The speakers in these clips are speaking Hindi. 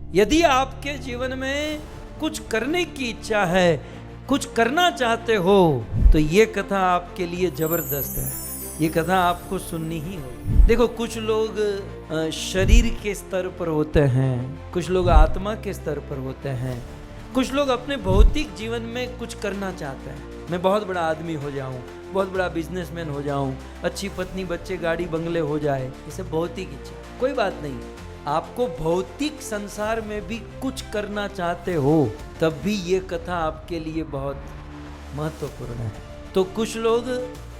यदि आपके जीवन में कुछ करने की इच्छा है, कुछ करना चाहते हो, तो ये कथा आपके लिए जबरदस्त है। ये कथा आपको सुननी ही होगी। देखो, कुछ लोग शरीर के स्तर पर होते हैं, कुछ लोग आत्मा के स्तर पर होते हैं, कुछ लोग अपने भौतिक जीवन में कुछ करना चाहते हैं। मैं बहुत बड़ा आदमी हो जाऊं, बहुत बड़ा बिजनेसमैन हो जाऊं, अच्छी पत्नी, बच्चे, गाड़ी, बंगले हो जाए, इसे भौतिक इच्छा। कोई बात नहीं, आपको भौतिक संसार में भी कुछ करना चाहते हो, तब भी ये कथा आपके लिए बहुत महत्वपूर्ण है। तो कुछ लोग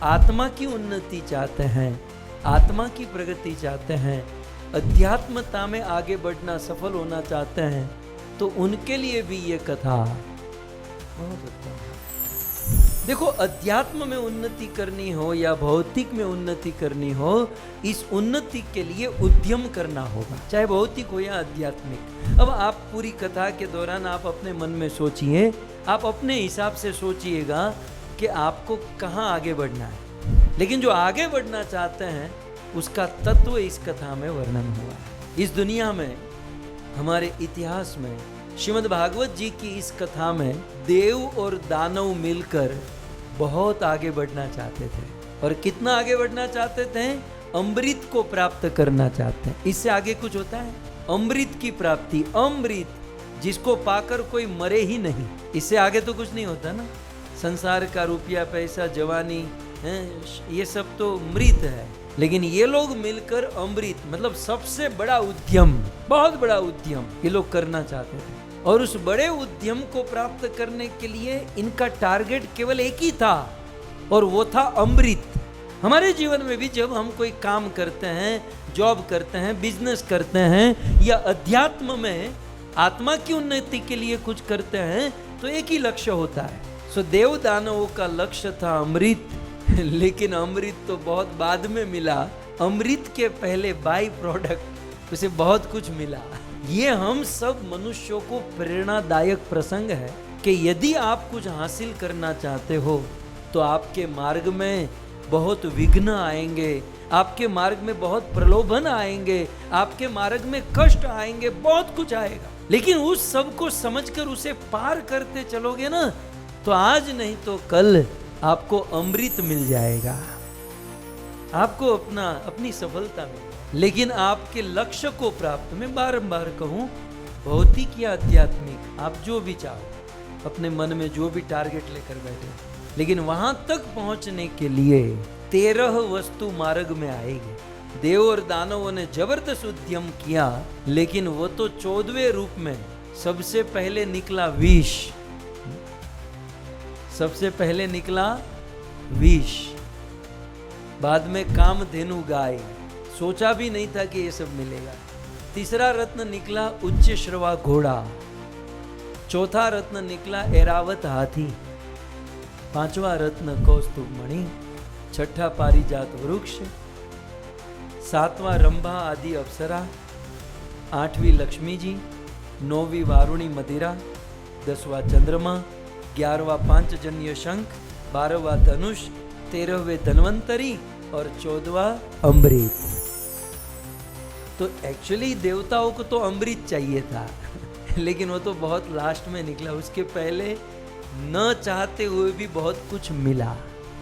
आत्मा की उन्नति चाहते हैं, आत्मा की प्रगति चाहते हैं, अध्यात्मता में आगे बढ़ना, सफल होना चाहते हैं, तो उनके लिए भी ये कथा बहुत उत्तम है। देखो, अध्यात्म में उन्नति करनी हो या भौतिक में उन्नति करनी हो, इस उन्नति के लिए उद्यम करना होगा, चाहे भौतिक हो या आध्यात्मिक। अब आप पूरी कथा के दौरान आप अपने मन में सोचिए, आप अपने हिसाब से सोचिएगा कि आपको कहाँ आगे बढ़ना है। लेकिन जो आगे बढ़ना चाहते हैं उसका तत्व इस कथा में वर्णन हुआ है। इस दुनिया में, हमारे इतिहास में, श्रीमद् भागवत जी की इस कथा में देव और दानव मिलकर बहुत आगे बढ़ना चाहते थे। और कितना आगे बढ़ना चाहते थे? अमृत को प्राप्त करना चाहते हैं। इससे आगे कुछ होता है? अमृत की प्राप्ति, अमृत जिसको पाकर कोई मरे ही नहीं, इससे आगे तो कुछ नहीं होता ना। संसार का रुपया, पैसा, जवानी, ये सब तो मृत है, लेकिन ये लोग मिलकर अमृत, मतलब सबसे बड़ा उद्यम, बहुत बड़ा उद्यम ये लोग करना चाहते थे। और उस बड़े उद्यम को प्राप्त करने के लिए इनका टारगेट केवल एक ही था, और वो था अमृत। हमारे जीवन में भी जब हम कोई काम करते हैं, जॉब करते हैं, बिजनेस करते हैं, या अध्यात्म में आत्मा की उन्नति के लिए कुछ करते हैं, तो एक ही लक्ष्य होता है। सो देव दानवों का लक्ष्य था अमृत, लेकिन अमृत तो बहुत बाद में मिला। अमृत के पहले बाई प्रोडक्ट उसे बहुत कुछ मिला। ये हम सब मनुष्यों को प्रेरणादायक प्रसंग है कि यदि आप कुछ हासिल करना चाहते हो तो आपके मार्ग में बहुत विघ्न आएंगे, आपके मार्ग में बहुत प्रलोभन आएंगे, आपके मार्ग में कष्ट आएंगे, बहुत कुछ आएगा। लेकिन उस सब को समझकर उसे पार करते चलोगे ना, तो आज नहीं तो कल आपको अमृत मिल जाएगा, आपको अपनी सफलता मिलेगी। लेकिन आपके लक्ष्य को प्राप्त, मैं बारंबार कहूं, भौतिक या आध्यात्मिक, आप जो भी चाहो, अपने मन में जो भी टारगेट लेकर बैठे, लेकिन वहां तक पहुंचने के लिए 13 वस्तु मार्ग में आएगी। देव और दानवों ने जबरदस्त उद्यम किया, लेकिन वो तो 14वें रूप में सबसे पहले निकला विष। सबसे पहले निकला विष, बाद में कामधेनु गाय, सोचा भी नहीं था कि ये सब मिलेगा। तीसरा रत्न निकला उच्च श्रवा घोड़ा, चौथा रत्न निकला ऐरावत हाथी, पांचवा रत्न कौस्तुभ मणि, छठा पारिजात वृक्ष, सातवां रंभा आदि अप्सरा, आठवीं लक्ष्मी जी, नौवीं वारुणी मदिरा, 10वां चंद्रमा, 11वां पांचजन्य शंख, 12वां धनुष, 13वें धन्वंतरी और 14वां अमृत। तो एक्चुअली देवताओं को तो अमृत चाहिए था, लेकिन वो तो बहुत लास्ट में निकला। उसके पहले न चाहते हुए भी बहुत कुछ मिला।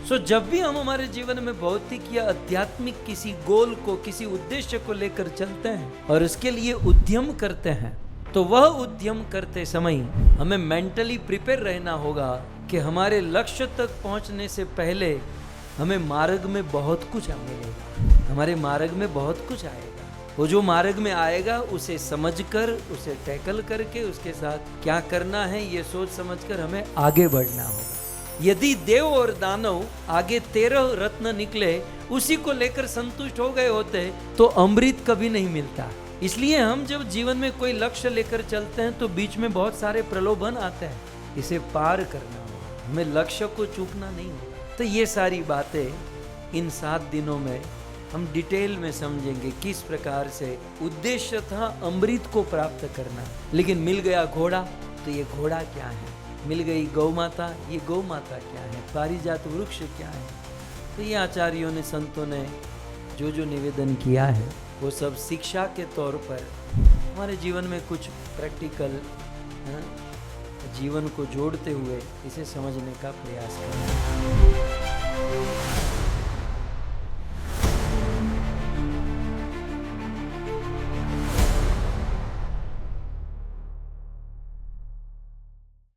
सो जब भी हम हमारे जीवन में भौतिक या आध्यात्मिक किसी गोल को, किसी उद्देश्य को लेकर चलते हैं और उसके लिए उद्यम करते हैं, तो वह उद्यम करते समय हमें मेंटली प्रिपेयर रहना होगा कि हमारे लक्ष्य तक पहुंचने से पहले हमें मार्ग में बहुत कुछ मिलेगा, हमारे मार्ग में बहुत कुछ आएगा। वो जो मार्ग में आएगा उसे समझकर, उसे टैकल करके, उसके साथ क्या करना है ये सोच समझकर हमें आगे बढ़ना होगा। यदि देव और दानव आगे 13 रत्न निकले, उसी को लेकर संतुष्ट हो गए होते, तो अमृत कभी नहीं मिलता। इसलिए हम जब जीवन में कोई लक्ष्य लेकर चलते हैं तो बीच में बहुत सारे प्रलोभन आते हैं, इसे पार करना होगा, हमें लक्ष्य को चूकना नहीं होगा। तो ये सारी बातें इन 7 दिनों में हम डिटेल में समझेंगे, किस प्रकार से उद्देश्य था अमृत को प्राप्त करना, लेकिन मिल गया घोड़ा, तो ये घोड़ा क्या है, मिल गई गौ माता, ये गौ माता क्या है, पारिजात वृक्ष क्या है। तो ये आचार्यों ने, संतों ने जो जो निवेदन किया है वो सब शिक्षा के तौर पर हमारे जीवन में कुछ प्रैक्टिकल जीवन को जोड़ते हुए इसे समझने का प्रयास करें।